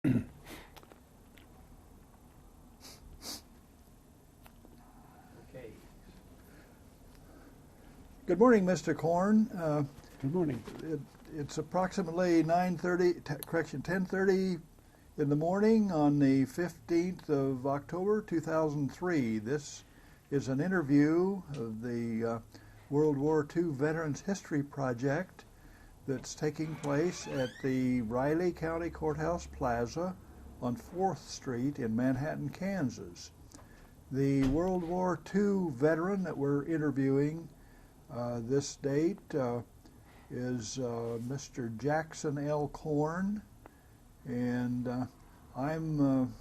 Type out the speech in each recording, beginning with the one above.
Okay. Good morning, Mr. Korn. Good morning. It's approximately 10:30 in the morning on the 15th of October, 2003. This is an interview of the World War II Veterans History Project that's taking place at the Riley County Courthouse Plaza on 4th Street in Manhattan, Kansas. The World War II veteran that we're interviewing this date is Mr. Jackson L. Korn, and I'm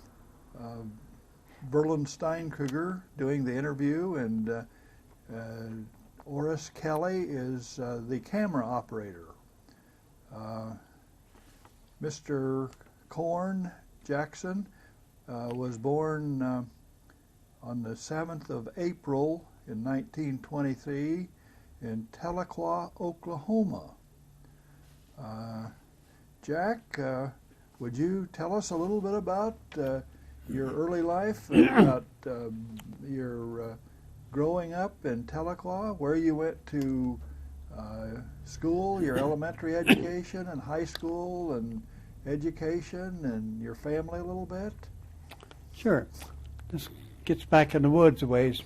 Verlin Steinkruger doing the interview, and Oris Kelly is the camera operator. Mr. Korn Jackson was born on the 7th of April in 1923 in Tahlequah, Oklahoma. Jack, would you tell us a little bit about your early life, about your growing up in Tahlequah, where you went to school, your elementary education and high school and education, and your family a little bit? Sure. This gets back in the woods a ways.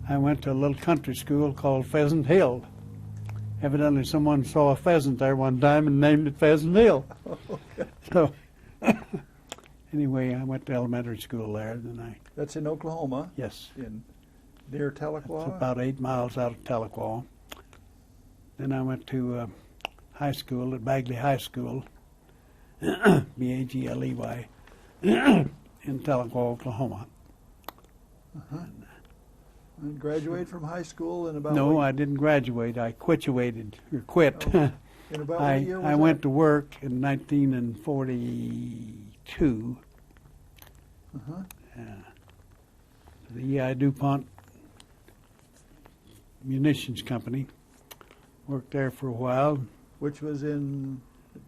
I went to a little country school called Pheasant Hill. Evidently someone saw a pheasant there one time and named it Pheasant Hill. So anyway, I went to elementary school there. That's in Oklahoma? Yes. Near Tahlequah? It's about 8 miles out of Tahlequah. Then I went to high school at Bagley High School, Bagley, in Tahlequah, Oklahoma. And graduated from high school in about No, I didn't graduate. I quit. Oh, in about what year was I that? went to work in 1942. The E.I. DuPont Munitions Company. Worked there for a while. Which was around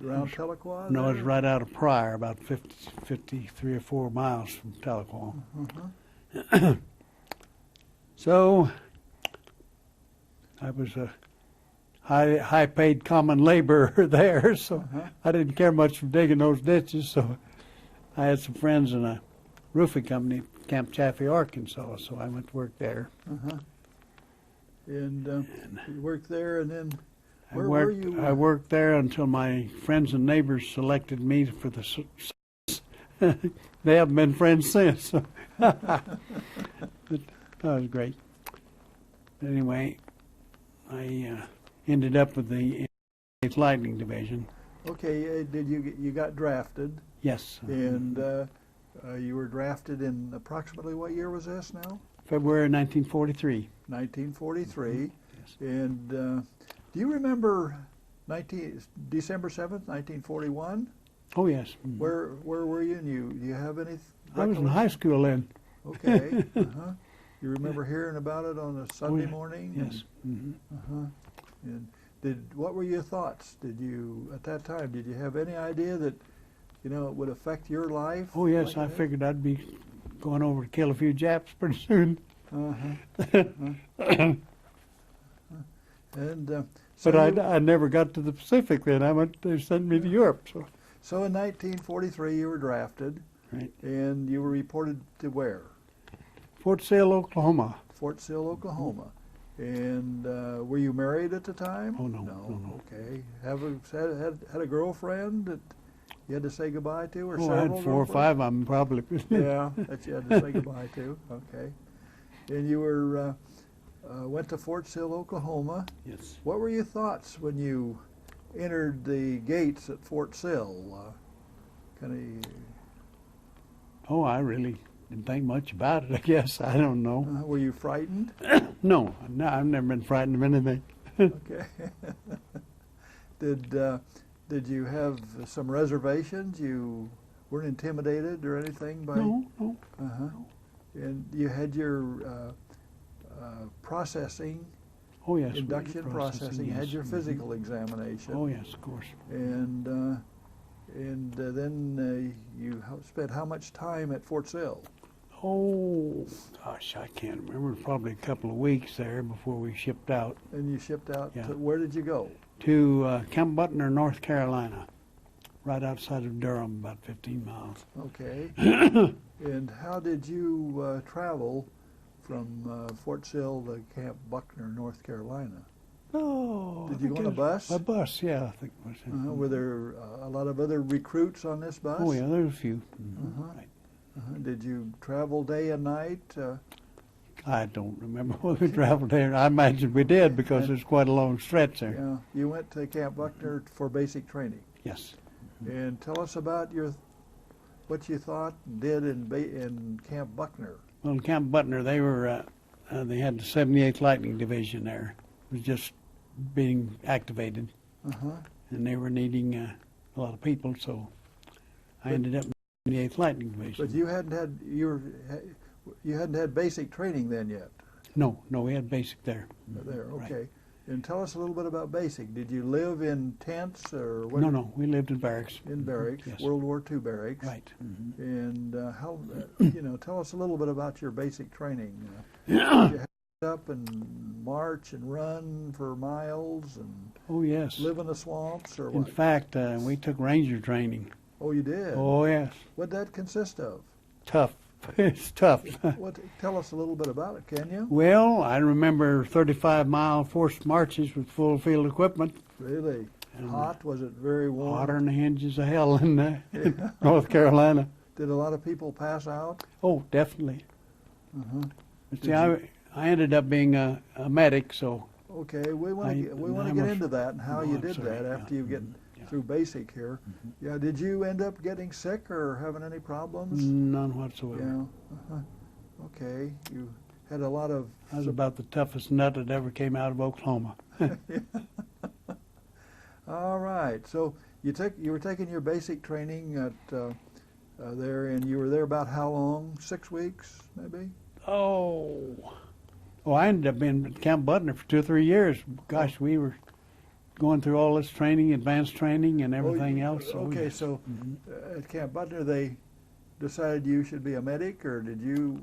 Tahlequah? No, it was there? right out of Pryor, about 53 or 4 miles from Tahlequah. So I was a high-paid common laborer there, so I didn't care much for digging those ditches. So I had some friends in a roofing company, Camp Chaffee, Arkansas. So I went to work there. And you worked there, and then I where were you? I worked there until my friends and neighbors selected me for the. They haven't been friends since. So but that was great. Anyway, I ended up with the 8th Lightning Division. Okay, did you got drafted? Yes. And you were drafted in approximately what year was this now? February 1943. 1943. Yes. And do you remember December 7th, 1941? Oh, yes. Where were you? And do you have any? I was in high school then. Okay. You remember hearing about it on a Sunday morning? Yes. And what were your thoughts? Did you, at that time, did you have any idea that, it would affect your life? Oh, yes. like I that? figured I'd be going over to kill a few Japs pretty soon. And But I never got to the Pacific then. They sent me to Europe. So in 1943 you were drafted, Right. and you were reported to where? Fort Sill, Oklahoma. Fort Sill, Oklahoma. And were you married at the time? Oh, no. Okay. Had a girlfriend that you had to say goodbye to, or Oh, I several? had 4 or 5 of them probably. Yeah, that you had to say goodbye to. Okay. And you were went to Fort Sill, Oklahoma. Yes. What were your thoughts when you entered the gates at Fort Sill? Oh, I really didn't think much about it, I guess. I don't know. Were you frightened? No, I've never been frightened of anything. Okay. Did you have some reservations? You weren't intimidated or anything by? No. And you had your processing, Oh, yes. induction processing, you had yes. your physical examination. Oh, yes, of course. And And then you spent how much time at Fort Sill? Oh, gosh, I can't remember. Probably a couple of weeks there before we shipped out And you shipped out Yeah. to, where did you go? to Camp Butner, North Carolina, right outside of Durham, about 15 miles. Okay. And how did you travel from Fort Sill to Camp Buckner, North Carolina? Oh, Did I you think go on a it was bus? A bus, yeah, I think it was. Were there a lot of other recruits on this bus? Oh, yeah, there's a few. Uh-huh. Right. Did you travel day and night? I don't remember whether we traveled there. I imagine we did because there's quite a long stretch there. Yeah. You went to Camp Buckner for basic training. Yes. And tell us about what you thought and did in Camp Buckner. Well, in Camp Butner, they had the 78th Lightning Division there. It was just being activated, Uh-huh. and they were needing a lot of people, so I ended up in the 78th Lightning Division. But you hadn't had basic training then yet. No, we had basic there. There, Right. okay. And tell us a little bit about basic. Did you live in tents or what? No, we lived in barracks. In barracks, Yes. World War II barracks. Right. And how, tell us a little bit about your basic training. Did you head up and march and run for miles and Oh, yes. live in the swamps or In what? fact, we took ranger training. Oh, you did? Oh, yes. What'd that consist of? Tough. It's tough. Tell us a little bit about it, can you? Well, I remember 35-mile forced marches with full field equipment. Really? And Hot? Was it very warm? Hotter than the hinges of hell in North Carolina. Did a lot of people pass out? Oh, definitely. Uh-huh. But Did see, you- I ended up being a medic, so Okay, we want to I'm get a- into that and how Oh, you I'm did sorry, that after yeah. you get Yeah. through basic here. Yeah, did you end up getting sick or having any problems? none whatsoever. Yeah. Uh-huh. Okay, you had a lot of. I was about the toughest nut that ever came out of Oklahoma. All right, so you were taking your basic training at there, and you were there about how long? 6 weeks, maybe. Oh, I ended up being at Camp Butner for 2 or 3 years. Gosh, we were going through all this training, advanced training, and everything else. So Okay, yes. so Mhm. at Camp Butner, they decided you should be a medic, or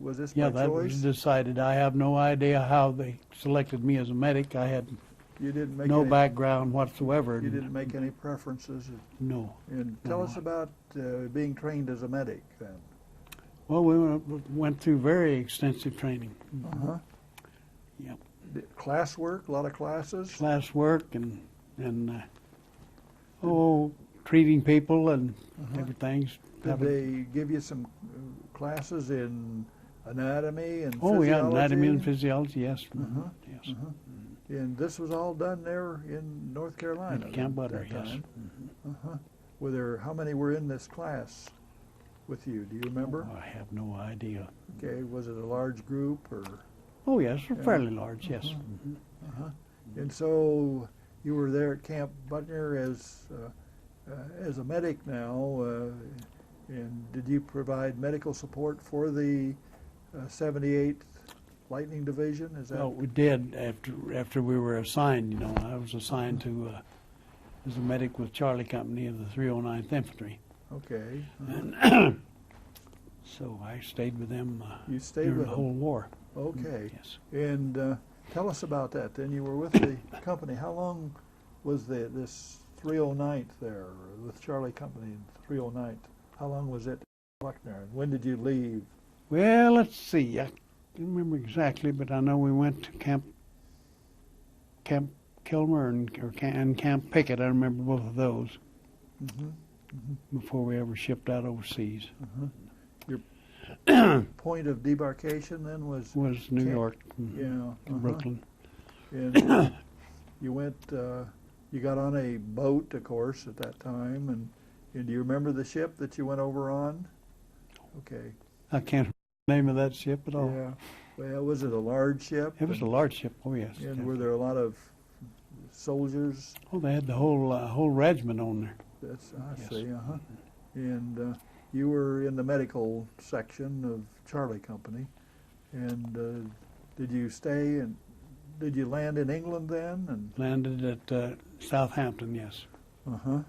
was this Yeah, by that choice? was decided. I have no idea how they selected me as a medic. I had You didn't make no any, background whatsoever. You didn't make any preferences. No. And tell us about being trained as a medic then. Well, we went through very extensive training. Uh-huh. Yep. Classwork, a lot of classes. Class work and treating people and everything. Did they give you some classes in anatomy and Oh, yeah, physiology? anatomy and physiology, yes. Uh-huh. Yes. And this was all done there in North Carolina. At Camp at Butner, that yes. time. Uh-huh. How many were in this class with you? Do you remember? Oh, I have no idea. Okay, was it a large group or? Oh, yes, Yeah. fairly large, yes. Uh-huh. And so you were there at Camp Butner as a medic now, and did you provide medical support for the 78th Lightning Division? Is that? Well, we did after we were assigned, I was assigned to, as a medic with Charlie Company of the 309th Infantry. Okay. And so I stayed with them You stayed during with the them. whole war. Okay. Yes. And tell us about that. Then you were with the company. How long was this 309th there with Charlie Company 309th? How long was it at Buckner? And when did you leave? Well, let's see. I don't remember exactly, but I know we went to Camp Kilmer and Camp Pickett. I remember both of those Mm-hmm. before we ever shipped out overseas. Point of debarkation then was Was New Camp- York, yeah, uh-huh. Brooklyn. And you went. You got on a boat, of course, at that time. And do you remember the ship that you went over on? Okay. I can't remember the name of that ship at all. Yeah. Well, was it a large ship? It was a large ship. Oh yes. And were there a lot of soldiers? Oh, they had the whole regiment on there. I Yes. see. Uh-huh. And you were in the medical section of Charlie Company. And did you stay and did you land in England then? And Landed at Southampton. Yes. uh-huh.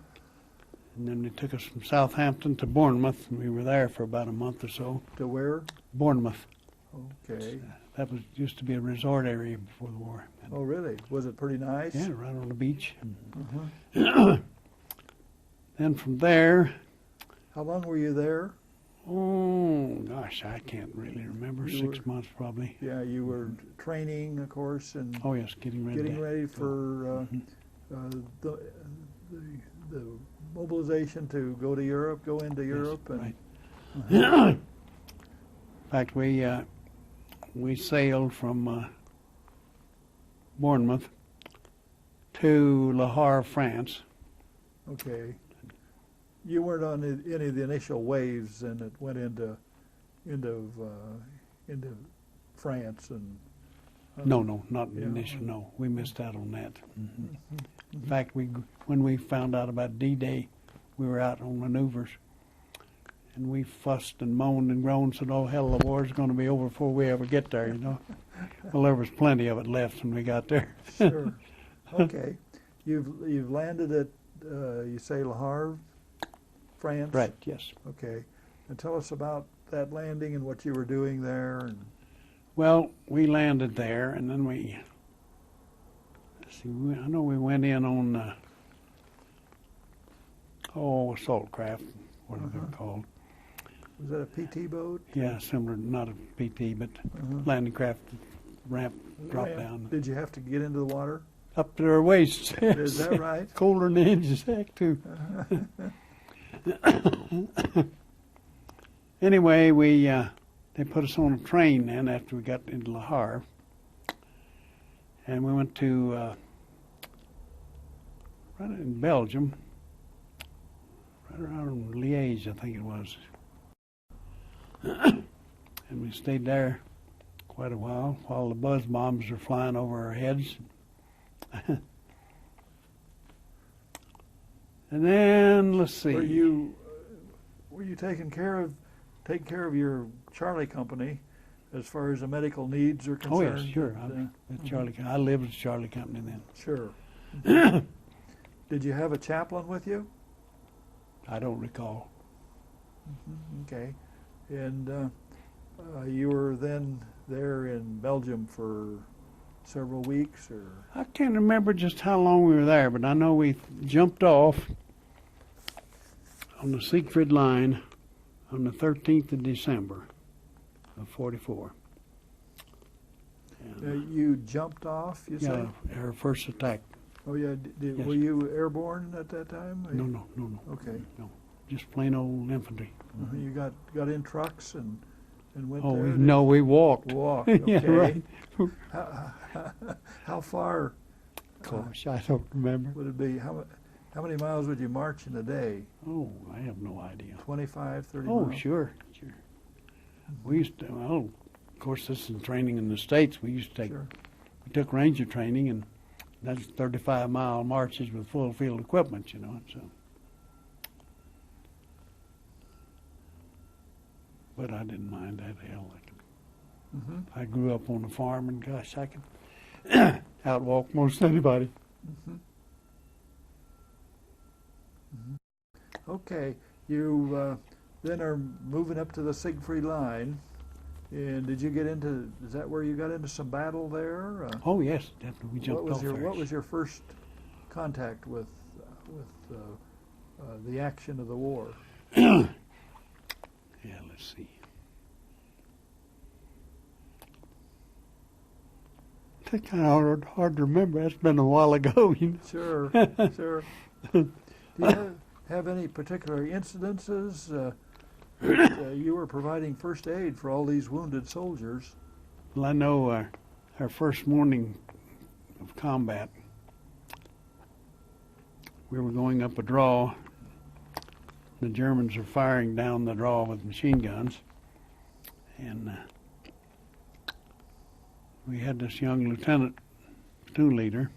And then they took us from Southampton to Bournemouth, and we were there for about a month or so. To where? Bournemouth. Okay. That was used to be a resort area before the war. Oh, really? Was it pretty nice? Yeah, right on the beach. Uh-huh. Then from there, How long were you there? oh gosh, I can't really remember. You 6 months probably. Yeah, you were training, of course, and Oh yes, getting ready. getting to- ready for the, the mobilization to go to Europe, go into Europe, and right. Uh-huh. In fact, we sailed from Bournemouth to Le Havre, France. okay. You weren't on any of the initial waves, and it went into France and. No, not Yeah. initial. No, we missed out on that. In fact, when we found out about D-Day, we were out on maneuvers, and we fussed and moaned and groaned, said, "Oh hell, the war's going to be over before we ever get there," you know. Well, there was plenty of it left when we got there. Sure. Okay. You've landed at you say Le Havre, France. Right. Yes. Okay. And tell us about that landing and what you were doing there. And Well, we landed there, and then let's see, I know we went in on, assault craft, what are they called? was that a PT boat? Yeah, similar, not a PT, but Uh-huh. landing craft ramp, drop Yeah. down. Did you have to get into the water? Up to our waists. Is that right? Colder than the engine sack, too. Anyway, they put us on a train then after we got into Le Havre. And we went to, right in Belgium, right around Liège, I think it was. And we stayed there quite a while the buzz bombs were flying over our heads. And then, let's see. Were you taking care of your Charlie company as far as the medical needs are Oh, concerned? yes, sure. I lived with Charlie Company then. Sure. Did you have a chaplain with you? I don't recall. Okay. And you were then there in Belgium for several weeks, or? I can't remember just how long we were there, but I know we jumped off on the Siegfried Line on the 13th of December of 44. You jumped off, you Yeah, say? our first attack. Oh, yeah. Yes. Were you airborne at that time? No. Okay. Just plain old infantry. You got in trucks and went Oh, there? no, we walked. Walked, okay. Yeah, right. How far Gosh, I don't remember. would it be? How many miles would you march in a day? Oh, I have no idea. 25, 30 Oh, miles? sure. We used to, well, of course, this is training in the States. We used to take, Sure. we took Ranger training, and that's 35-mile marches with full field equipment, you know, so. But I didn't mind that, hell. Mm-hmm. I grew up on a farm, and gosh, I could outwalk most anybody. Mm-hmm. Okay, you then are moving up to the Siegfried Line, and did you get into? Is that where you got into some battle there? Oh yes, definitely. We jumped off What first. was your first contact with the action of the war? Yeah, let's see. It's kind of hard to remember. That's been a while ago, you know. Sure, sure. Do you have any particular incidences? You were providing first aid for all these wounded soldiers. Well, I know our first morning of combat, we were going up a draw. The Germans were firing down the draw with machine guns, and we had this young lieutenant, platoon leader,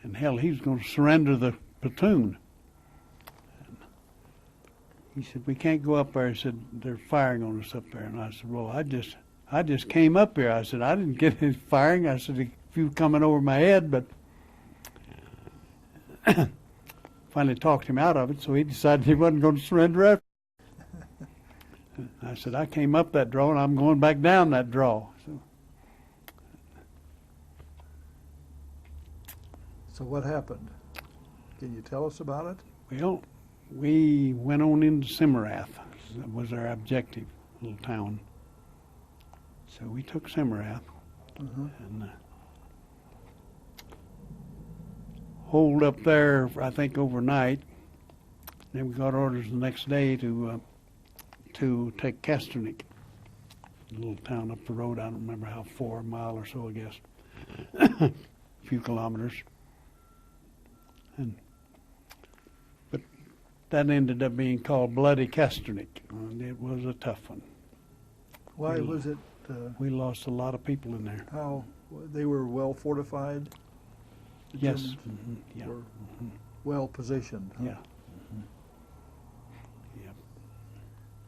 and hell, he was going to surrender the platoon. And he said, "We can't go up there." He said, "They're firing on us up there." And I said, "Well, I just came up here." I said, "I didn't get any firing." I said, "A few coming over my head, but finally talked him out of it, so he decided he wasn't going to surrender after. I said, I came up that draw, and I'm going back down that draw. So what happened? Can you tell us about it? Well, we went on into Cimmerath. That was our objective, little town. So we took Cimmerath and holed up there, I think, overnight. Then we got orders the next day to take Kasternik, a little town up the road. I don't remember how, 4 miles or so, I guess. A few kilometers. But that ended up being called Bloody Kasternik, and it was a tough one. Why was it? We lost a lot of people in there. How they were well fortified? The Yes. Germans Yeah. were well positioned. Huh? Yeah.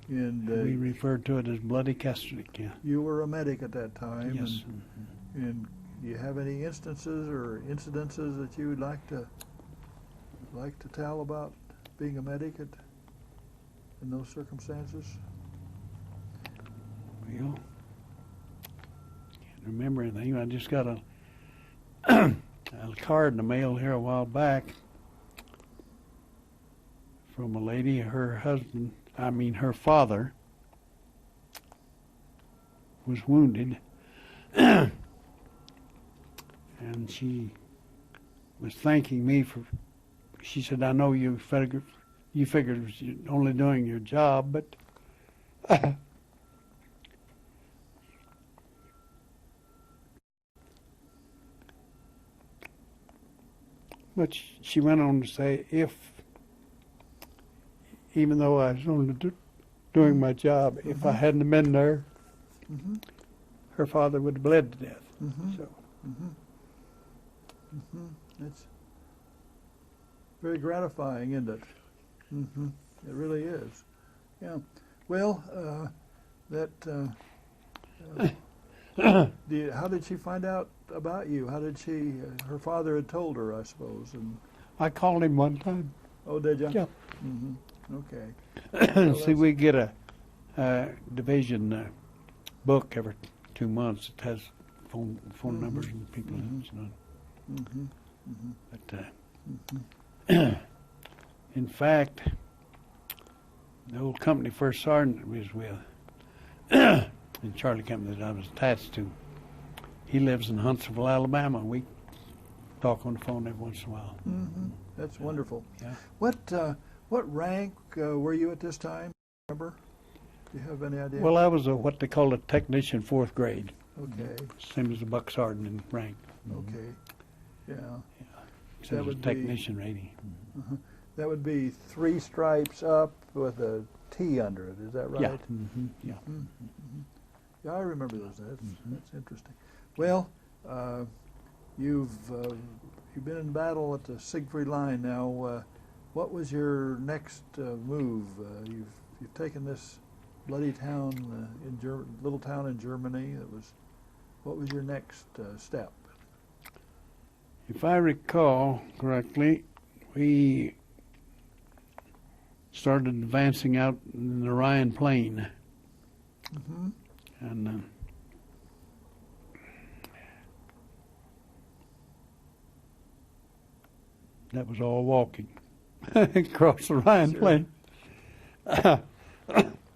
And We referred to it as Bloody Kasternik, yeah. you were a medic at that time. Yes. And do you have any instances or incidences that you would like to tell about being a medic in those circumstances? Well, can't remember anything. I just got a card in the mail here a while back from a lady. Her father was wounded, and she was thanking me for. She said, "I know you figured it was only doing your job, but." But she went on to say, even though I was only doing my job, if I hadn't have been there, her father would have bled to death. So It's very gratifying, isn't it? It really is. Yeah. Well, how did she find out about you? How did she? Her father had told her, I suppose. And I called him one time. oh, did you? Yeah. Okay. See, we get a division book every 2 months. It has phone numbers and people in it. But in fact, the old company first sergeant was with, the Charlie company that I was attached to, he lives in Huntsville, Alabama. We talk on the phone every once in a while. That's wonderful. Yeah. What rank were you at this time? Remember? Do you have any idea? Well, I was what they call a technician, 4th grade. Okay. Same as a buck sergeant in rank. Okay. Yeah. So it was would be- technician rating. That would be 3 stripes up with a T under it. Is that right? Yeah. Yeah. Yeah, I remember those. That's interesting. Well, you've been in battle at the Siegfried Line now. What was your next move? You've taken this bloody town little town in Germany. What was your next step? If I recall correctly, we started advancing out in the Rhine Plain. And that was all walking across the Rhine Sure. Plain.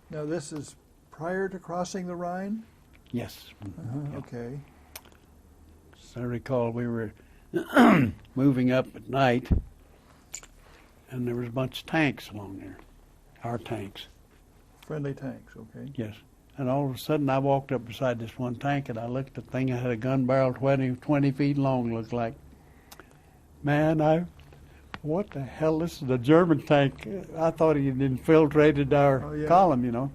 Now, this is prior to crossing the Rhine? Yes. Yeah. Okay. As I recall, we were moving up at night, and there was a bunch of tanks along there, our tanks. Friendly tanks, okay. Yes. And all of a sudden, I walked up beside this one tank, and I looked at the thing. I had a gun barrel 20 feet long, looked like. Man, what the hell? This is a German tank. I thought he had infiltrated our Oh, yeah? column, you know.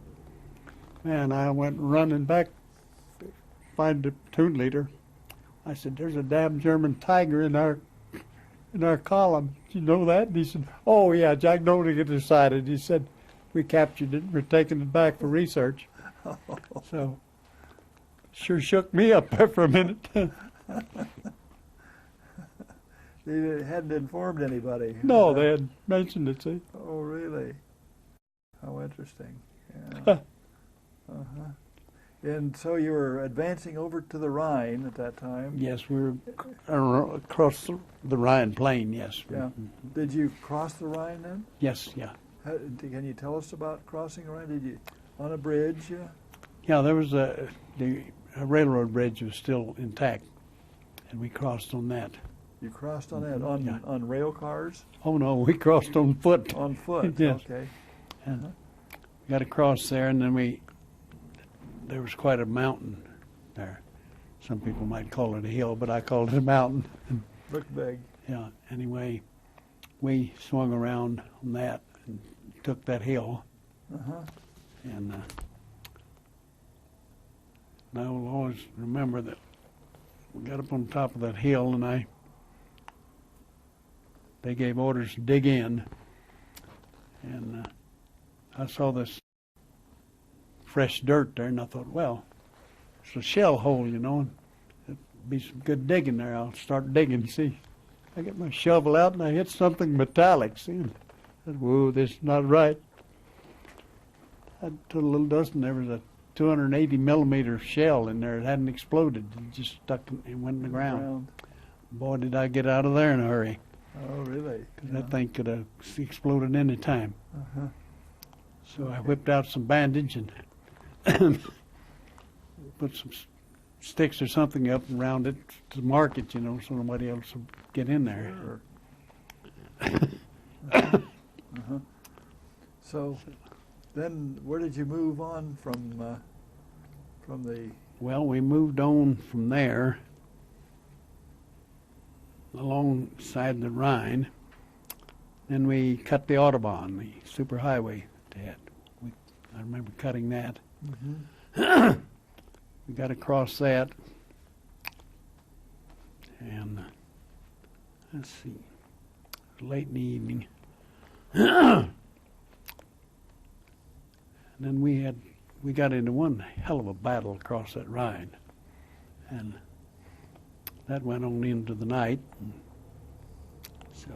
Man, I went running back, find the platoon leader. I said, "There's a damn German tiger in our column. Did you know that?" And he said, "Oh yeah, Jack Donig had decided." He said, "We captured it. We're taking it back for research." So, sure shook me up there for a minute. They hadn't informed anybody. No, they had mentioned it, see. Oh, really? How interesting. Yeah. Uh-huh. And so you were advancing over to the Rhine at that time. Yes, we were across the Rhine Plain, yes. Yeah. Did you cross the Rhine then? Yes, yeah. Can you tell us about crossing the Rhine? Did you on a bridge? Yeah, there was a railroad bridge was still intact, and we crossed on that. You crossed on that on rail cars? Oh no, we crossed on foot. On foot. Yes. Okay. And we got across there, and then there was quite a mountain there. Some people might call it a hill, but I called it a mountain. Looked big. Yeah. Anyway, we swung around on that and took that hill, Uh-huh. and I will always remember that we got up on top of that hill, and they gave orders to dig in, and I saw this fresh dirt there, and I thought, well, it's a shell hole, you know, and it'd be some good digging there. I'll start digging. See, I get my shovel out, and I hit something metallic. See, and I said, whoa, this is not right. I told a little Dustin there was a 280 millimeter shell in there. It hadn't exploded. It just stuck and went in the ground. Boy, did I get out of there in a hurry. Oh, really? Because that thing could have exploded any time. Uh-huh. So I whipped out some bandage and put some sticks or something up around it to mark it, you know, so nobody else would get in there. Sure. Uh-huh. So then where did you move on from the... Well, we moved on from there alongside the Rhine. Then we cut the Autobahn, the superhighway to it. I remember cutting that. Mm-hmm. We got across that, and let's see, it was late in the evening. And then we got into one hell of a battle across that Rhine, and that went on into the night. So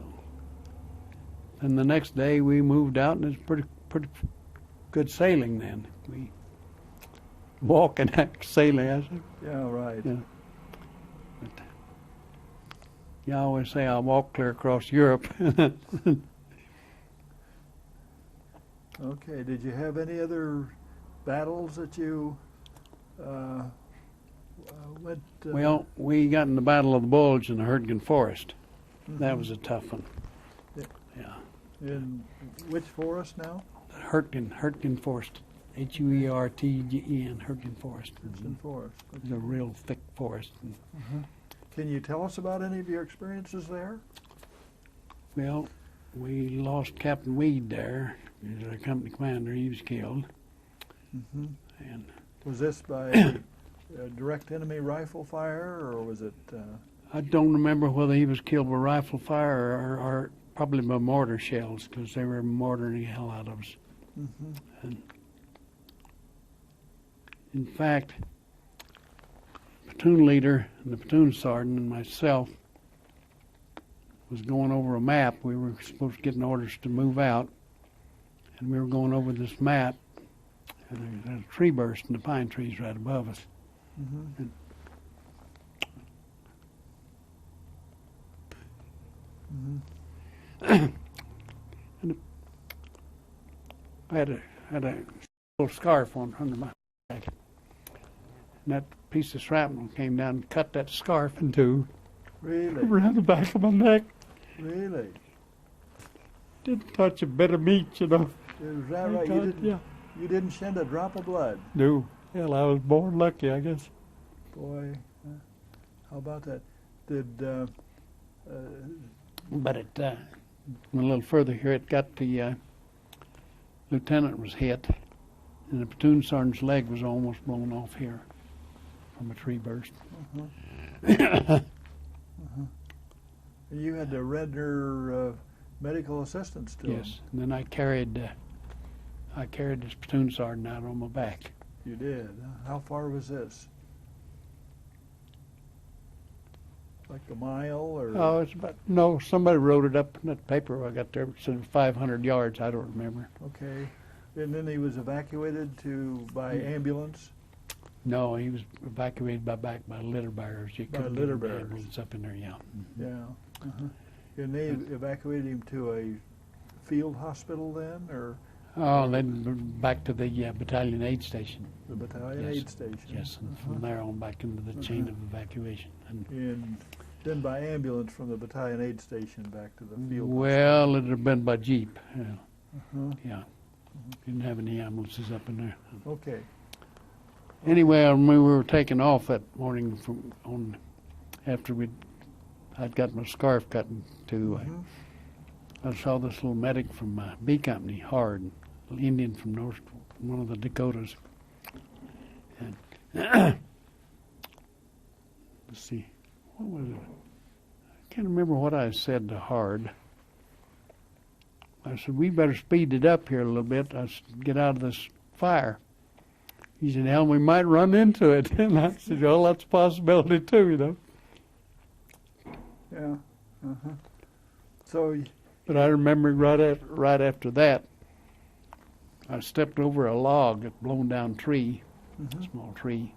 then the next day we moved out, and it was pretty good sailing then. We walking sailing, I said. Yeah, right. Yeah. But, yeah, I always say I walk clear across Europe. Okay. Did you have any other battles that you went? Well, we got in the Battle of the Bulge in the Hurtgen Forest. That mhm. was a tough one. Yeah. Yeah. In which forest now? Hurtgen Forest. Huertgen, Hurtgen Forest. It's in forest. It's a real thick forest. And, Can you tell us about any of your experiences there? well, we lost Captain Weed there. He was our company commander. He was killed. Mm-hmm. And Was this by direct enemy rifle fire, or was it? I don't remember whether he was killed by rifle fire or probably by mortar shells, because they were mortaring the hell out of us. Mm-hmm. And in fact, platoon leader and the platoon sergeant and myself was going over a map. We were supposed to get orders to move out, and we were going over this map, and there was a tree burst in the pine trees right above us. Mm-hmm. Mm-hmm. And I had a little scarf on under my back, and that piece of shrapnel came down and cut that scarf in two Really? around the back of my neck. Really? Didn't touch a bit of meat, you know. Is that Thank right? God, yeah. You didn't shed a drop of blood. No. Hell, I was born lucky, I guess. Boy, how about that? Did But it went a little further here. It got the lieutenant was hit, and the platoon sergeant's leg was almost blown off here from a tree burst. you had to render medical assistance to him? Yes, and then I carried this platoon sergeant out on my back. You did. How far was this? like a mile or? Oh, it's about, no, somebody wrote it up in that paper I got there. It said 500 yards. I don't remember. Okay. And then he was evacuated by ambulance? No, he was evacuated by litter bearers. You By couldn't litter get an bearers. ambulance up in there, yeah. Yeah. Uh-huh. And they evacuated him to a field hospital then, or Oh, then back to the battalion aid station. the battalion Yes. aid station? Yes, and Uh-huh. from there on back into the chain of evacuation. And then by ambulance from the battalion aid station back to the field Well, it'd have been by jeep. Yeah, hospital. yeah. Didn't have any ambulances up in there. Uh-huh. Okay. Anyway, when we were taking off that morning after I'd got my scarf cut to. Mhm. I saw this little medic from B Company, Hard, an Indian from one of the Dakotas. And let's see, what was it? I can't remember what I said to Hard. I said, we better speed it up here a little bit. I said, get out of this fire. He said, hell, we might run into it. And I said, well, that's a possibility too, you know. Yeah. Uh-huh. So, But I remember right after that, I stepped over a log, a blown down tree, mhm. small tree.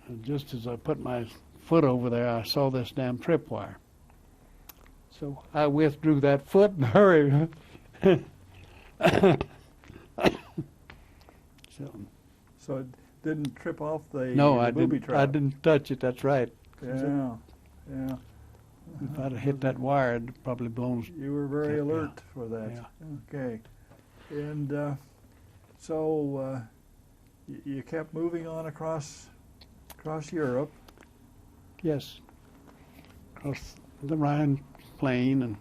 And just as I put my foot over there, I saw this damn tripwire. So I withdrew that foot and hurried. So it didn't trip off the No, the I booby didn't. trap. I didn't touch it. That's right. Yeah. Yeah. If I'd have hit that wire, it'd probably blown. You were very Yeah. alert for that. Yeah. Okay. And so you kept moving on across Europe. Yes, across the Rhine Plain, and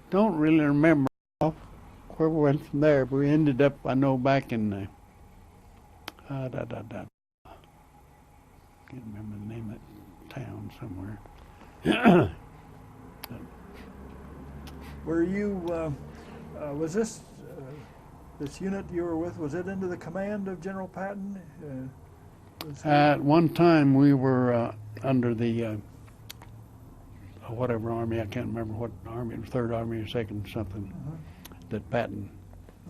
don't really remember where we went from there, but we ended up, I know, back in can't remember the name of that town somewhere. Were you? Was this unit you were with? Was it under the command of General Patton? Was he- At one time, we were under the whatever army, I can't remember what army, Third Army or Second something, Uh-huh. that Patton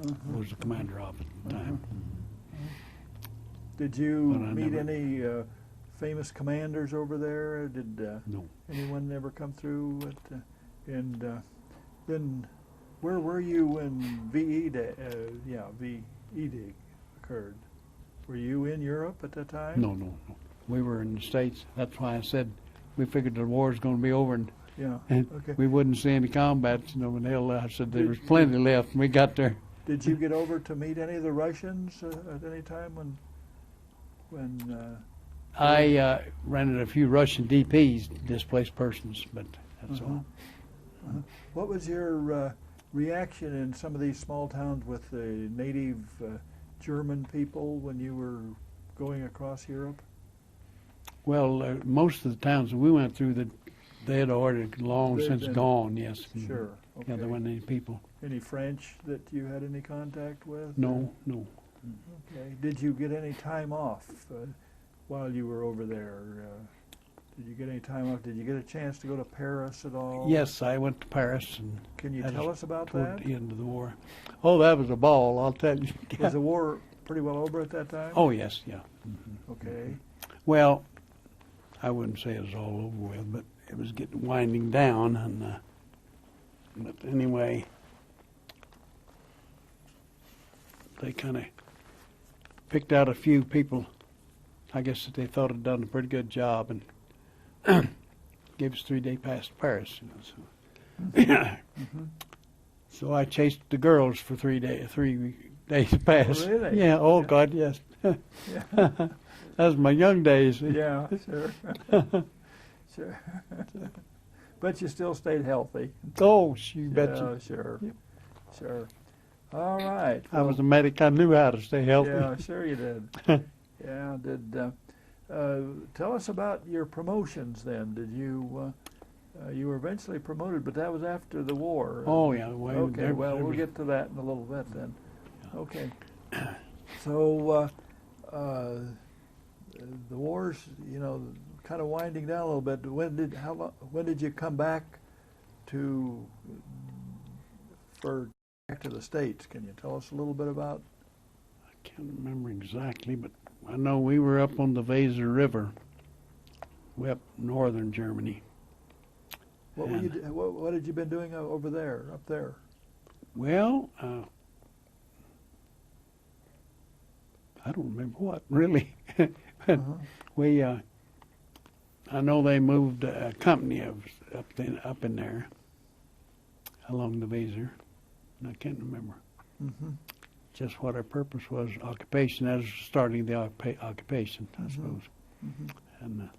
Uh-huh. was the commander of at the time. Did you But I meet never- any famous commanders over there? Did No. anyone ever come through? And then, where were you when VE Day occurred? Were you in Europe at that time? No. We were in the States. That's why I said we figured the war was going to be over and, Yeah. and Okay. we wouldn't see any combat. And I said there was plenty left when we got there. Did you get over to meet any of the Russians at any time when? I ran into a few Russian DPs, displaced persons, but that's Uh-huh. all. What was your reaction in some of these small towns with the native German people when you were going across Europe? Well, most of the towns that we went through, they had already long They'd since been- gone, yes. Sure. Okay. Yeah, there weren't any people. Any French that you had any contact with? No. Okay. Did you get any time off while you were over there? Did you get any time off? Did you get a chance to go to Paris at all? Yes, I went to Paris and Can you that tell was us about toward that? the end of the war. Oh, that was a ball, I'll tell you. Was the war pretty well over at that time? Oh, yes, yeah. Okay. Well, I wouldn't say it was all over with, but it was getting winding down. And but anyway, they kind of picked out a few people, I guess, that they thought had done a pretty good job, and gave us 3-day pass to Paris. You know, so. So I chased the girls for 3 days pass. Oh, really? Yeah. Oh Yeah. God, yes. Yeah. That was my young days. Yeah, sure. Sure. But you still stayed healthy. Oh, you betcha. Yeah, sure. Yep. Sure. All right. I was a medic. I knew how to stay healthy. Yeah, sure you did. Yeah, tell us about your promotions then. Did you you were eventually promoted, but that was after the war. Oh yeah. Well, Okay, well, we'll get to that in a little bit then. Okay. So, the war's, kind of winding down a little bit. When did you come back back to the States? Can you tell us a little bit about? I can't remember exactly, but I know we were up on the Weser River, way up northern Germany. What had you been doing over there, up there? Well, I don't remember what really. We, I know they moved a company up in there along the Weser, and I can't remember just what our purpose was. Occupation, as starting the occupation, I suppose, and.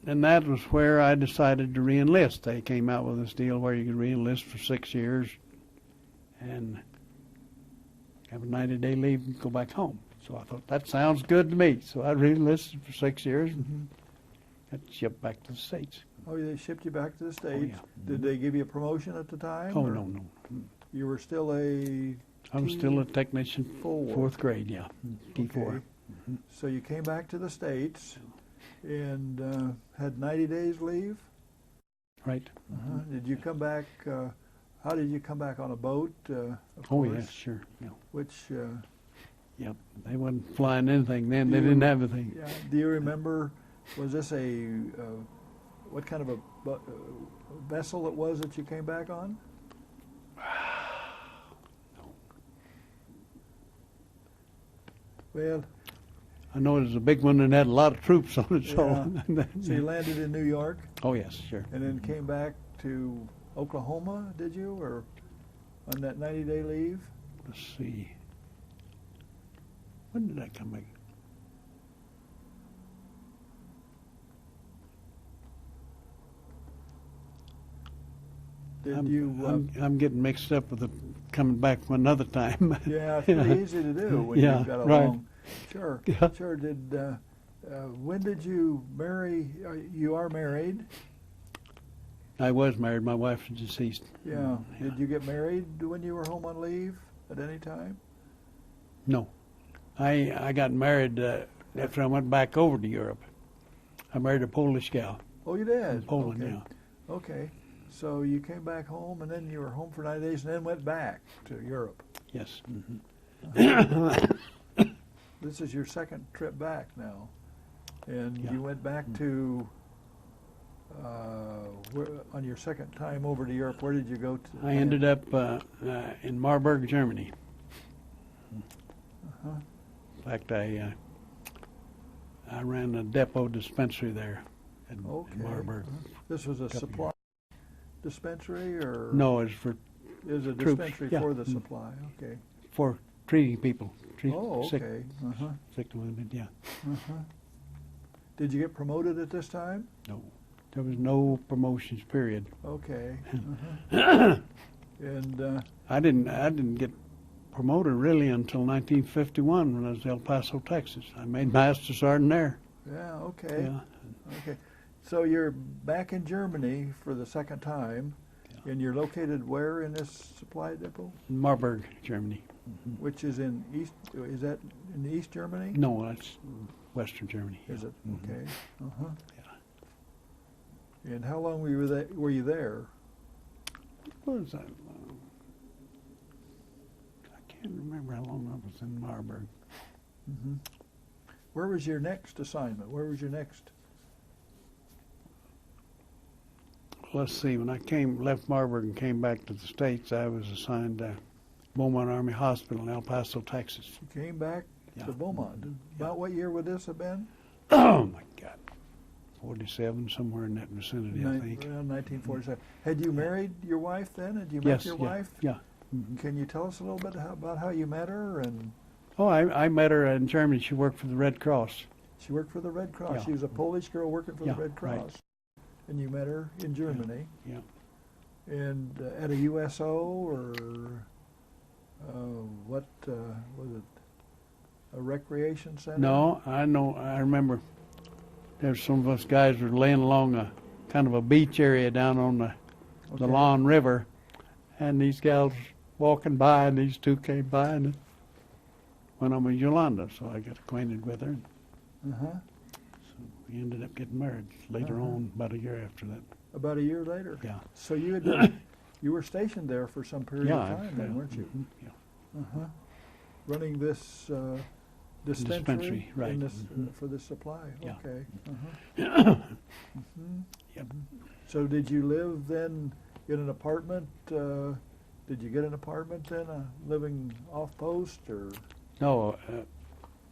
And that was where I decided to re-enlist. They came out with this deal where you could re-enlist for 6 years and have a 90-day leave and go back home. So I thought, that sounds good to me. So I re-enlisted for 6 years and got shipped back to the States. Oh, they shipped you back to the States? Oh, yeah. Did they give you a promotion at the time? Oh, or? no. You were still I was still a technician, T4. fourth grade, yeah, T4. Okay. So you came back to the States and had 90 days leave? Right. Did you come back, how did you come back, on a boat? Of Oh, course? yes, sure. Yeah. Which, Yep. They wasn't flying anything then. They didn't have anything. yeah, do you remember, was this what kind of a vessel it was that you came back on? Well, I know it was a big one and had a lot of troops on it. So, so you landed in New York oh, yes, sure. and then came back to Oklahoma, did you, or on that 90-day leave? Let's see. When did I come back? Did I'm getting mixed up with the coming back from another time. Yeah, it's pretty easy to do when Yeah, you've got a right. long. Sure, Yeah. sure. When did you marry? You are married. I was married. My wife is deceased. Yeah. Did you get married when you were home on leave at any time? No. I got married after I went back over to Europe. I married a Polish gal. Oh, you did. In Poland, okay. yeah. Okay. So you came back home, and then you were home for 90 days, and then went back to Europe. Yes. This is your second trip back now, and Yeah. you went back to. On your second time over to Europe, where did you go to? I ended up in Marburg, Germany. In fact, I ran a depot dispensary there in Marburg. This was a supply dispensary, or No, it's for it was a troops, dispensary yeah. for the supply. Okay. treating people, Oh, sick, okay. sick and wounded. Yeah. Did you get promoted at this time? No, there was no promotions. Period. Okay. And I didn't get promoted really until 1951 when I was in El Paso, Texas. I made master sergeant there. yeah, okay. Yeah. Okay. So you're back in Germany for the second time, and you're located where in this supply depot? Marburg, Germany. Which is in East, is that in East Germany? No, that's Western Germany. Is it? Okay. Yeah. And how long were you there? What was that? I can't remember how long I was in Marburg. Where was your next assignment? Where was your next? Let's see. When I left Marburg and came back to the States, I was assigned to Beaumont Army Hospital in El Paso, Texas. You came back to Beaumont. About what year would this have been? Oh my God, 47, somewhere in that vicinity, I think. Around 1947. Had you married your wife then? Had you met your wife? Yeah. Can you tell us a little bit about how you met her? And Oh, I met her in Germany. She worked for the Red Cross. she worked for the Red Cross. Yeah. She was a Polish girl working for the Yeah, Red Cross. right. And you met her in Germany. Yeah. And at a USO, or what was it? A recreation center? No, I know. I remember. There's some of us guys were laying along a kind of a beach area down on the Okay. Lawn River, and these gals walking by, and these two came by, and went on with Yolanda, so I got acquainted with her. Uh-huh. So we ended up getting married later Uh-huh. on, about a year after that. About a year later? Yeah. So you had been, you were stationed there for some period Yeah. of time then, weren't you? Mhm, yeah. Uh-huh. Running this dispensary? Dispensary, right. In this, Mhm. for this supply? Yeah. Okay. Uh-huh. Mhm. Yep. So did you live then in an apartment? Did you get an apartment then, living off post or? No,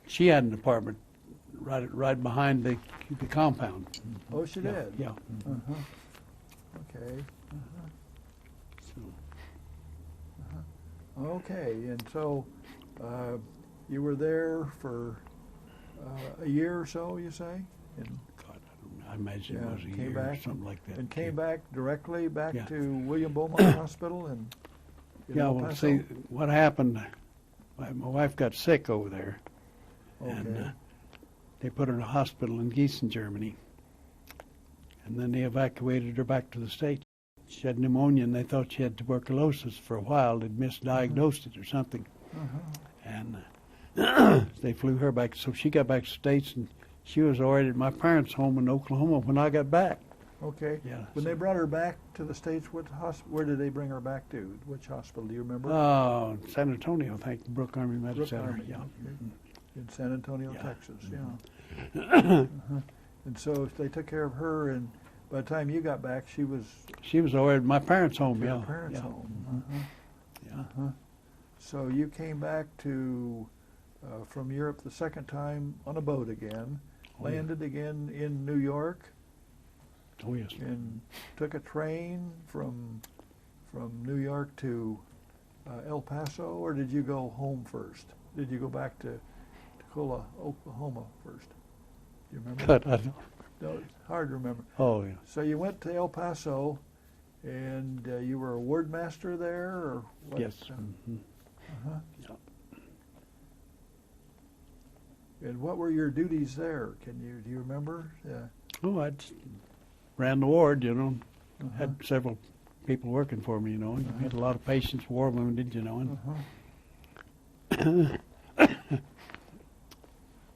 she had an apartment right behind the compound. Oh, she Yeah, did? Yeah. Uh-huh. Okay. Uh-huh. So, Okay, and so you were there for a year or so, you say? And, God, I don't know. I imagine Yeah, it was a came year or back something like that. and came back directly back Yeah. to William Beaumont Hospital in Yeah, El well, Paso? see, what happened, my wife got sick over there, and Okay. they put her in a hospital in Gießen, Germany. And then they evacuated her back to the States. She had pneumonia, and they thought she had tuberculosis for a while. They'd misdiagnosed it or something. Uh-huh. And they flew her back. So she got back to the States, and she was already at my parents' home in Oklahoma when I got back. Okay. Yeah. When they brought her back to the States, where did they bring her back to? Which hospital, do you remember? San Antonio, I think, Brooke Army Medical Brooke Center. Army, Yeah. okay. In San Antonio, Yeah. Texas, yeah. Uh-huh. And so they took care of her, and by the time you got back, she was She was already at my parents' home. at Yeah. her parents' yeah. home. Uh-huh. Yeah. Uh-huh. So you came back to from Europe the second time on a boat again, Oh, yeah. landed again in New York, Oh, yes. and took a train from New York to El Paso, or did you go home first? Did you go back to Tacoma, Oklahoma first? Do you remember? But I don't. No, it's hard to remember. Oh, yeah. So you went to El Paso, and you were a ward master there, or what? Yes. Mhm. Uh-huh. Yeah. And what were your duties there? Do you remember? Yeah. Oh, I just ran the ward, Uh-huh. Had several people working for me, and had a lot of patients, war wounded, and Uh-huh.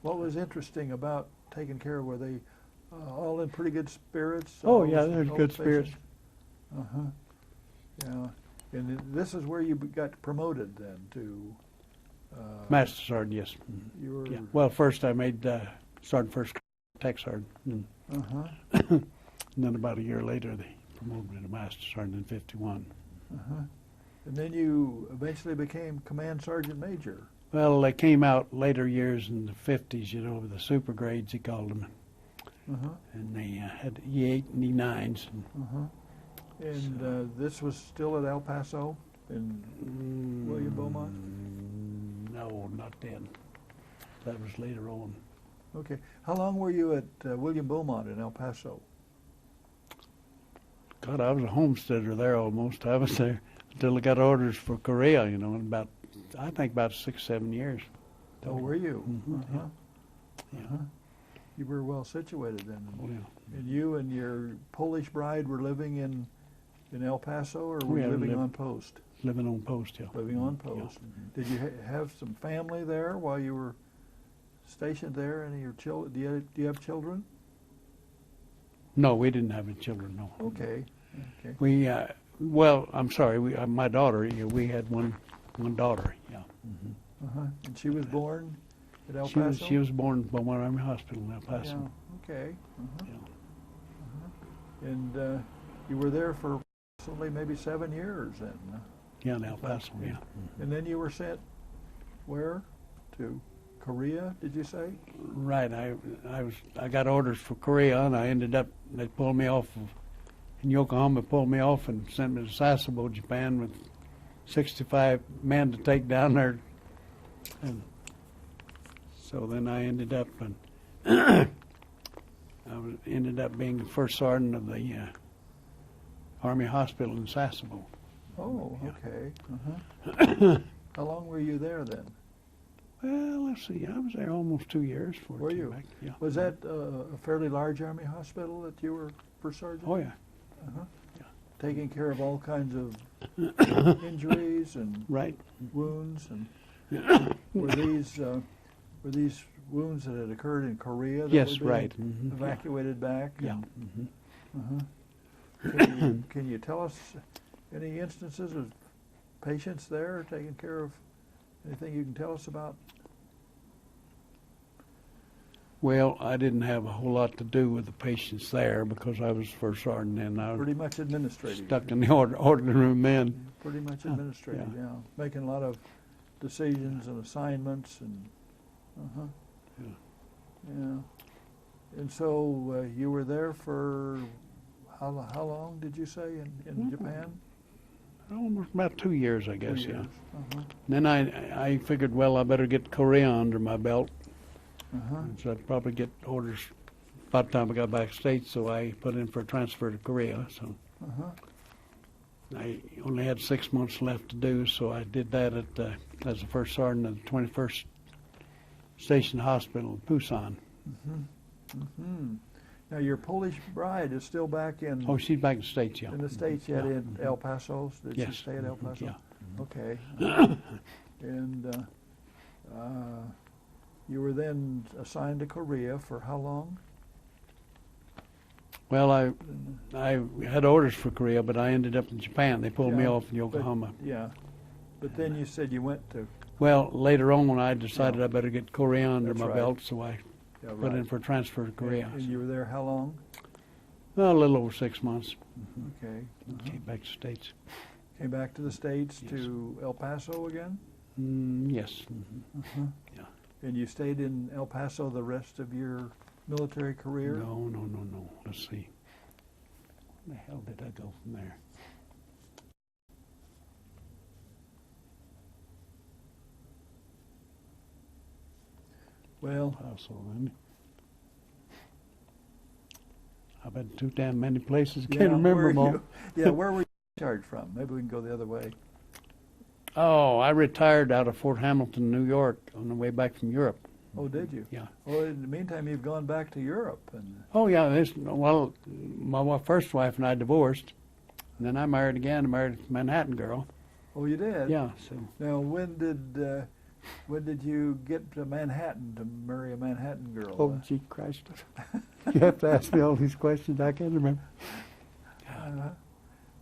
What was interesting about taking care of? Were they all in pretty good spirits? Oh, all yeah, those- there's all good the spirits. patients? Uh-huh. Yeah. And this is where you got promoted then to Master Sergeant, yes. you were Yeah. Well, first I made Sergeant First Tech Sergeant, and uh-huh. then about a year later they promoted me to Master Sergeant in '51. Uh-huh. And then you eventually became Command Sergeant Major. Well, they came out later years in the '50s, the super grades, he called them, Uh-huh. and they had E8 and E9s. Uh-huh. And this was still at El Paso in William Beaumont? No, not then. That was later on. Okay. How long were you at William Beaumont in El Paso? God, I was a homesteader there almost. I was there until I got orders for Korea, in I think about 6, 7 years. Oh, were you? Mhm, Uh-huh. Yeah. Uh-huh. You were well situated then. Oh, yeah. And you and your Polish bride were living in El Paso, or were We you had living lived- on post? Living on post, yeah. Living on Yeah. post. Did you have some family there while you were stationed there? Any of your children? Do you have children? No, we didn't have any children, no. Okay. Okay. We, well, I'm sorry, my daughter, we had one daughter, yeah. Uh-huh. And she was born at El She Paso? was born at Beaumont Army Hospital in El Paso. Yeah. Okay. Uh-huh. Yeah. And you were there for approximately maybe 7 years then. Yeah, in El Paso, yeah. And then you were sent where? To Korea, did you say? Right, I got orders for Korea, and I ended up, they pulled me off in Yokohama, pulled me off and sent me to Sasebo, Japan with 65 men to take down there. And so then I ended up, ended up being the first sergeant of the Army Hospital in Sasebo. Oh, Yeah. okay. Uh-huh. How long were you there then? Well, let's see, I was there almost 2 years before Were I came you? back. Yeah. Was that a fairly large Army hospital that you were first sergeant? Oh, yeah, Uh-huh. Yeah. Taking care of all kinds of injuries and right. wounds and Were these wounds that had occurred in Korea that Yes, were being right. Mhm. evacuated back? Yeah. And- Mhm. Can you tell us any instances of patients there taking care of? Anything you can tell us about? Well, I didn't have a whole lot to do with the patients there because I was first sergeant and I was Pretty much administrative. stuck in the ordering room then. Pretty much Yeah, administrative, yeah. yeah. Making a lot of decisions and assignments and, uh-huh. Yeah. Yeah. And so you were there for how long did you say in Japan? Almost about 2 years, I 2 guess, yeah. years. Uh-huh. Then I figured, well, I better get Korea under my belt. Uh-huh. So I'd probably get orders by the time I got back States, so I put in for a transfer to Korea. So Uh-huh. I only had 6 months left to do, so I did that as the first sergeant of the 21st Station Hospital in Busan. Mm-hmm. Now your Polish bride is still back in Oh, she's back in the States, yeah. in the States yet, Yeah. in El Paso? Did Yes. she stay at El Paso? Yeah. Okay. And you were then assigned to Korea for how long? Well, I had orders for Korea, but I ended up in Japan. They pulled me Yeah, off in Yokohama. Yeah. But then you said you went to, Well, later on, when I decided Yeah. I better get Korea under That's my right. belt, so I yeah, put in for a transfer to Korea. And you were there how long? Well, a little over 6 months. Okay. Came back to the States. Came back to the States Yes. to El Paso again? Yes. Uh-huh. Yeah. And you stayed in El Paso the rest of your military career? No. Let's see. Where the hell did I go from there? Well, Also, then. I've been too damn many places. yeah, Can't remember where them all. you- Yeah, where were you discharged from? Maybe we can go the other way. Oh, I retired out of Fort Hamilton, New York, on the way back from Europe. Oh, did you? Yeah. Well, in the meantime, you've gone back to Europe, and Oh, yeah. Well, my first wife and I divorced, and then I married again. I married a Manhattan girl. oh, you did. Yeah. So Now, when did you get to Manhattan to marry a Manhattan girl? oh, gee, Christ! You have to ask me all these questions. I can't remember.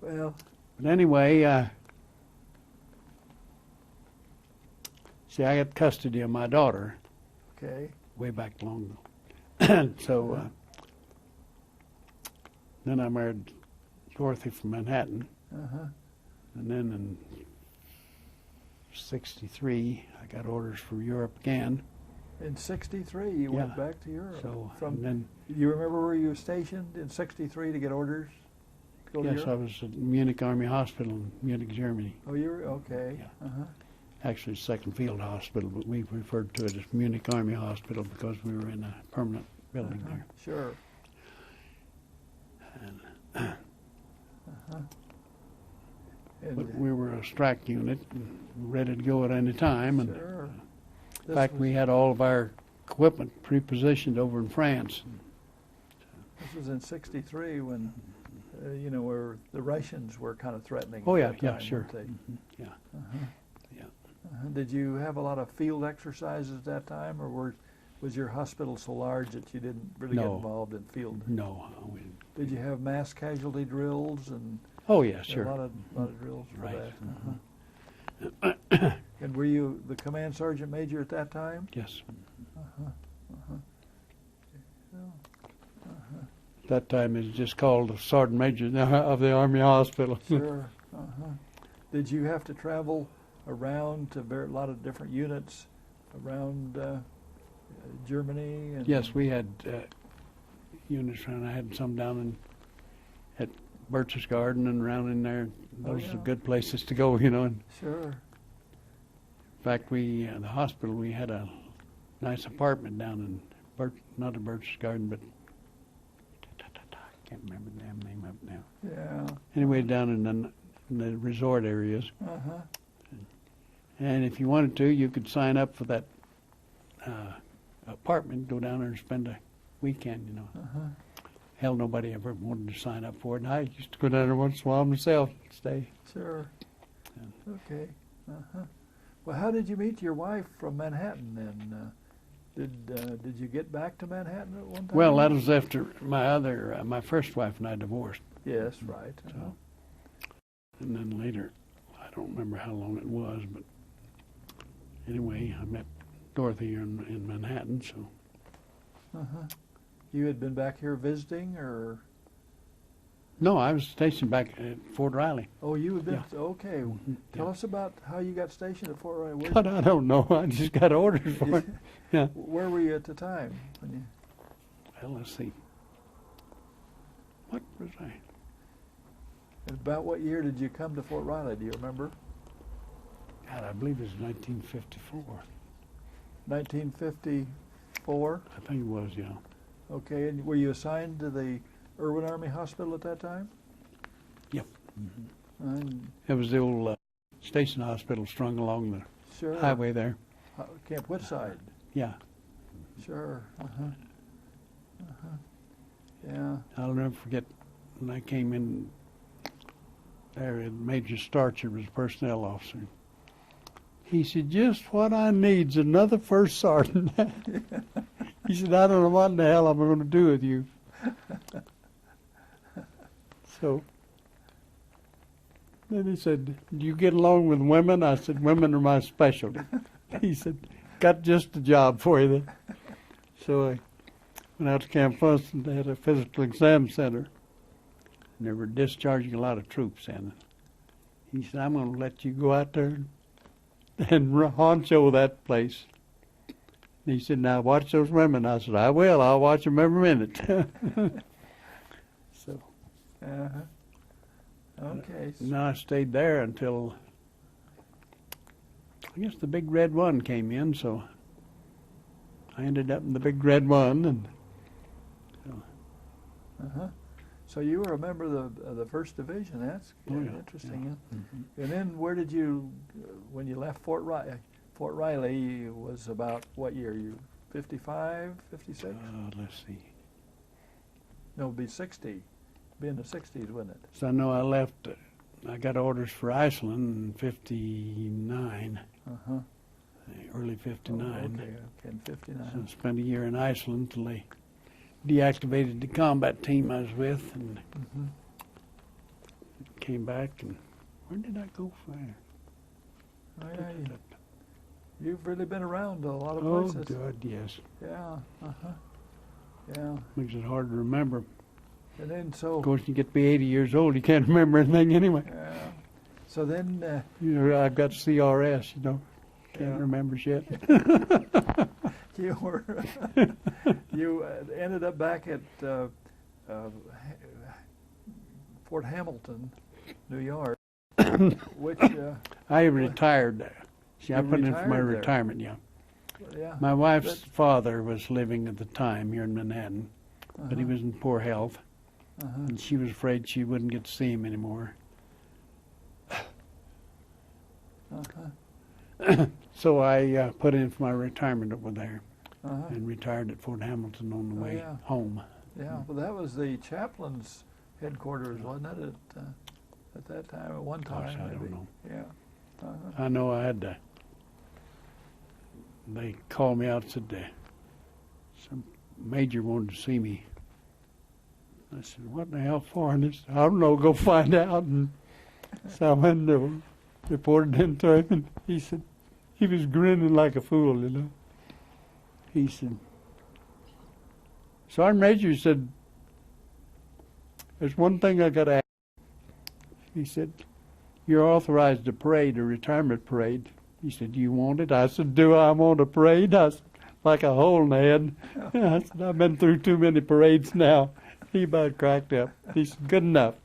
Well, But anyway, see, I got custody of my daughter okay. way back long ago. So then I married Dorothy from Manhattan, Uh-huh. and then in '63 I got orders for Europe again. In '63, you went Yeah. back to Europe. So From and then you remember where you were stationed in '63 to get orders? To go to yes, I Europe? was at Munich Army Hospital in Munich, Germany. Oh, you were okay. Yeah. Uh-huh. Actually, Second Field Hospital, but we referred to it as Munich Army Hospital because we were in a permanent building Uh-huh. there. Sure. And, Uh-huh. And, but we were a strike unit, and ready to go at any time. And sure. in This fact, was- we had all of our equipment pre-positioned over in France. This was in '63 when, where the Russians were kind of threatening. Oh at yeah, that yeah, time, sure. weren't they? Yeah, Uh-huh. yeah. Uh-huh. Did you have a lot of field exercises at that time, or was your hospital so large that you didn't really get No. involved in field? No, Did you have mass casualty drills and oh yeah, a sure. lot of drills for Right. that? Uh-huh. And were you the command sergeant major at that time? Yes. Uh-huh. Uh-huh. Well, That time it's just called the Sergeant Major of the Army Hospital. sure. Uh-huh. Did you have to travel around to a lot of different units around Germany? And Yes, we had units around. I had some down at Birch's Garden and around in there. Those yeah. are good places to go, you know. In Sure. fact, the hospital, we had a nice apartment down in not in Birch's Garden, but I can't remember the damn name of it now. Yeah. Anyway, down in the resort areas. Uh-huh. And if you wanted to, you could sign up for that apartment, go down there and spend a weekend, you know. Uh-huh. Hell, nobody ever wanted to sign up for it. And I used to go down there once in a while myself, stay. Sure. Okay. Uh-huh. Well, how did you meet your wife from Manhattan? And did you get back to Manhattan at one time? Well, that was after my first wife and I divorced. Yes, right. So, and then later, I don't remember how long it was, but anyway, I met Dorothy here in Manhattan, so. Uh-huh. You had been back here visiting, or? No, I was stationed back at Fort Riley. Oh, you had been, Yeah. okay. Tell us about how you got stationed at Fort Riley. God, I don't know. I just got orders for it. Yeah. Where were you at the time? When you... Well, let's see. What was I? About what year did you come to Fort Riley? Do you remember? God, I believe it was 1954. 1954? I think it was, yeah. Okay, and were you assigned to the Irwin Army Hospital at that time? Yep. And It was the old station hospital strung along the sure. highway there. Camp Woodside. Yeah. Sure. Uh-huh. Uh-huh. Yeah. I'll never forget when I came in there, Major Starcher was a personnel officer. He said, "Just what I need's another first sergeant." He said, "I don't know what in the hell I'm going to do with you." So then he said, "Do you get along with women?" I said, "Women are my specialty." He said, "Got just a job for you then." So I went out to Camp Funston. They had a physical exam center. And they were discharging a lot of troops, and he said, "I'm going to let you go out there and honcho that place." And he said, "Now watch those women." I said, "I will. I'll watch them every minute." So Uh-huh. Okay. now I stayed there until I guess the Big Red One came in, so I ended up in the Big Red One, and Uh-huh. So you were a member of the First Division. That's Oh, yeah, interesting. yeah. Huh? Mhm. And then where did you, when you left Fort Riley? Fort Riley was about what year? You 55, 56? Let's see. No, it'd be 60. Be in the 60s, wouldn't it? So I know I left. I got orders for Iceland in '59, Uh-huh. early '59. Oh, okay, in 59. So I spent a year in Iceland till they deactivated the combat team I was with, and Mm-hmm. came back. And where did I go from there? Oh, yeah, you've really been around a lot of Oh, places. God, yes. Yeah, uh-huh. Yeah. Makes it hard to remember. And then so, Of course, you get to be 80 years old, you can't remember anything anyway. yeah. So then, You know, I've got CRS, you know, can't Yeah. remember shit. you were, you ended up back at Fort Hamilton, New York, which, I retired there. See, I You put in for my retired there. retirement, yeah. yeah. My wife's But- father was living at the time here in Manhattan, but he Uh-huh, was in poor health, uh-huh. and she was afraid she wouldn't get to see him anymore. Uh-huh. So I put in for my retirement over there Uh-huh. and retired at Fort Hamilton on the Oh, way yeah. home. Yeah, well, that was the chaplain's headquarters, wasn't it, at that time, at one time? Gosh, I don't maybe? know. Yeah. Uh-huh. I know I had to. They called me out and said some major wanted to see me. I said, "What the hell for?" And they said, "I don't know, go find out." And so I went and reported in to him, and he said, he was grinning like a fool, you know. He said, "Sergeant Major," said, "there's one thing I got to ask." He said, "You're authorized to parade, a retirement parade." He said, "Do you want it?" I said, "Do I want a parade?" I said, like a hole in the head. I said, "I've been through too many parades now." He about cracked up. He said, "Good enough."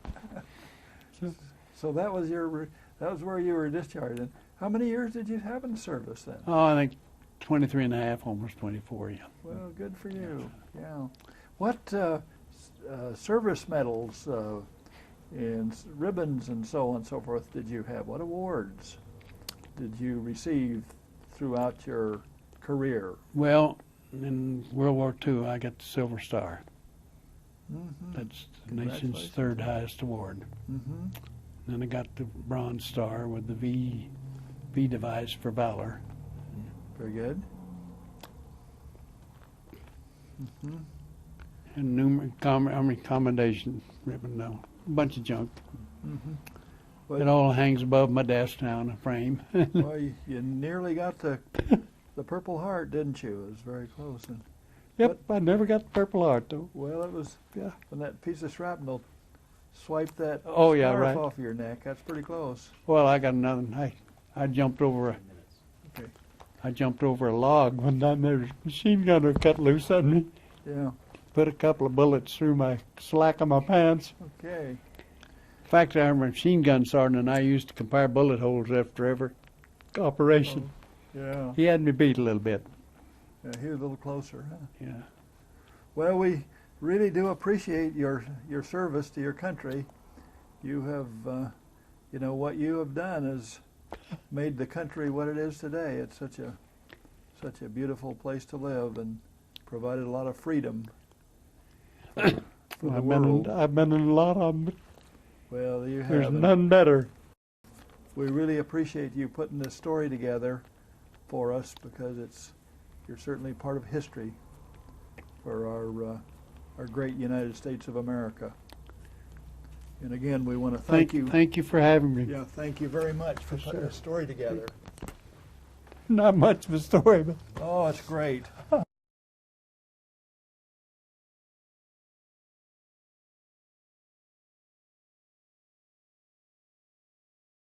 So that was that was where you were discharged. And how many years did you have in service then? Oh, I think 23 and a half, almost 24, yeah. Well, good for you. Yeah. What service medals and ribbons and so on and so forth did you have? What awards did you receive throughout your career? Well, in World War II, I got the Silver Star. Mm-hmm. That's the nation's Congratulations. third highest award. Mm-hmm. Then I got the Bronze Star with the V V device for valor. Very good. And commendation ribbon, no, a bunch of junk. But- It all hangs above my desk now in a frame. Well, you nearly got the Purple Heart, didn't you? It was very close. And, Yep, I never got the Purple Heart though. well, it was Yeah. when that piece of shrapnel swiped that Oh, yeah, scarf right. off your neck. That's pretty close. Well, I got another one. I jumped over a Okay. I jumped over a log one time. There was a machine gunner cut loose on me. Yeah. Put a couple of bullets through my slack of my pants. Okay. In fact, our machine gun sergeant and I used to compare bullet holes after every operation. Yeah. He had me beat a little bit. Yeah. He was a little closer. Huh? Yeah. Well, we really do appreciate your service to your country. You have, you know, what you have done has made the country what it is today. It's such a beautiful place to live and provided a lot of freedom for the world. I've been in a lot of them, but Well, you there's have. none better. We really appreciate you putting this story together for us because you're certainly part of history for our great United States of America. And again, we want to thank you. Thank you for having me. Yeah, thank you very much for Yes, putting sir. this story together. Not much of a story, but Oh, it's great.